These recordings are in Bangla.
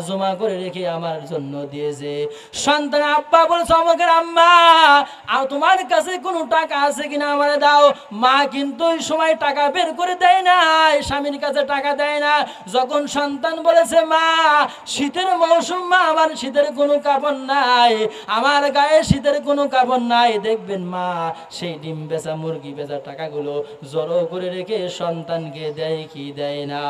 জমা করে রেখে আমার জন্য দিয়েছে। সন্তান আব্বা বলছে আমাকে আম্মা তোমার কাছে কোনো টাকা আছে কিনা আমারে দাও। মা কিন্তু ওই সময় টাকা বের করে দেয় না, স্বামীর কাছে টাকা দেয় না। যখন সন্তান বলেছে মা শীতের মৌসুম, মা আমার শীতের কোনো কাপড় নাই, আমার গায়ে শীতের কোনো কাপড় নাই, দেখবেন মা সেই ডিম বেচা মুরগি বেচা টাকাগুলো জড়ো করে রেখে সন্তানকে দেয় কি দেয় না।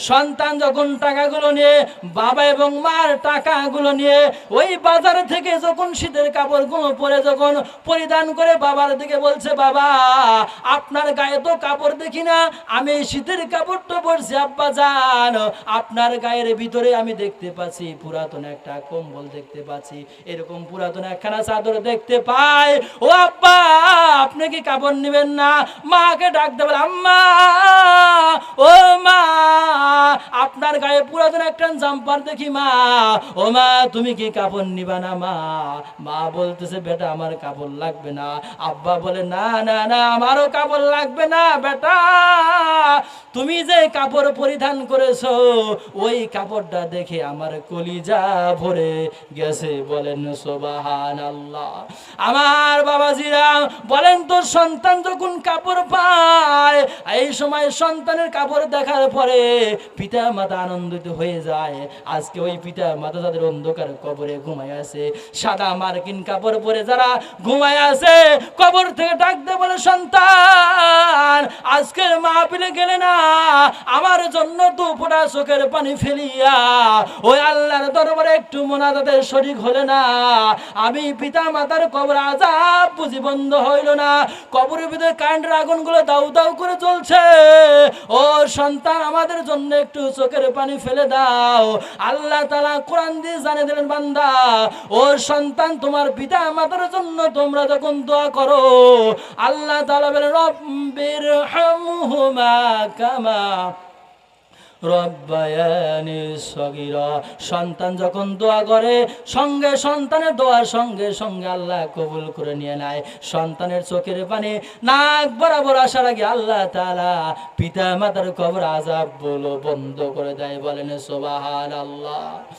সন্তান যখন টাকাগুলো নিয়ে বাবা এবং মার টাকাগুলো নিয়ে ওই বাজার থেকে যখন শীতের কাপড়গুলো পরে যখন পরিধান করে বাবার দিকে বলছে বাবা আপনার গায়ে তো কাপড় দেখি না, আমি শীতের কাপড়টা পরছি আব্বা জান, আপনার গায়ের ভিতরে আমি দেখতে পাচ্ছি পুরাতন একটা কম্বল দেখতে পাচ্ছি, এরকম পুরাতন একখানা চাদর দেখতে পাই, ও আব্বা আপনি কি কাপড় নেবেন না? মাকে ডাকতে বলে আম্মা ও মা আপনার গায়ে পুরাতন একটা জাম্পার দেখি মা, ও মা তুমি কি কাপড় নিবা না? মা বলতেছে বেটা আমার কাপড় লাগবে না। আব্বা বলে না না না আমারও কাপড় লাগবে না বেটা, তুমি যে কাপড় পরিধান করেছো ওই কাপড়টা দেখে আমার কলিজা ভরে গেছে। বলেন সুবহানাল্লাহ। আমার বাবাজিরা বলেন তো সন্তান যখন কাপড় পায় এই সময় সন্তানের কাপড় দেখার পরে পিতা মাতা আনন্দিত হয়ে যায়। আজকে ওই পিতা মাতা তাদের অন্ধকার কবরে ঘুমায় আছে, সাদা মার্কিন কাপড় পরে যারা ঘুমায় আছে কবর থেকে ডাকতে বলে সন্তান আজকের মাহফিলে গেলে না আমার জন্য দু ফোঁটা চোখের পানি ফেলিয়া ওই আল্লাহর দরবারে একটু মোনাজাতের শরীক হলে না, আমি পিতা মাতার কবর আযাব বুঝি বন্ধ হইল না, কবরের ভিতরে কারেন্টের আগুনগুলো দাউ দাউ করে জ্বলছে, ও সন্তান আমাদের জন্য একটু চোখের পানি ফেলে দাও। আল্লাহ তাআলা কোরআন দিয়ে জানিয়ে দিলেন বান্দা ও সন্তান তোমার পিতা মাতার জন্য তোমরা যখন দোয়া করো আল্লাহ তাআলা বলেন রব্বির হামহুমা কামা রব্বায়ানি সগীরা। সন্তান যখন দোয়া করে সঙ্গে সন্তানের দোয়ার সঙ্গে সঙ্গে আল্লাহ কবুল করে নিয়ে নেয়। সন্তানের চোখের পানি নাক বরাবর আসার আগে আল্লাহ তাআলা পিতা মাতার কবর আযাব বলো বন্ধ করে দেয়। বলেন সুবহানাল্লাহ।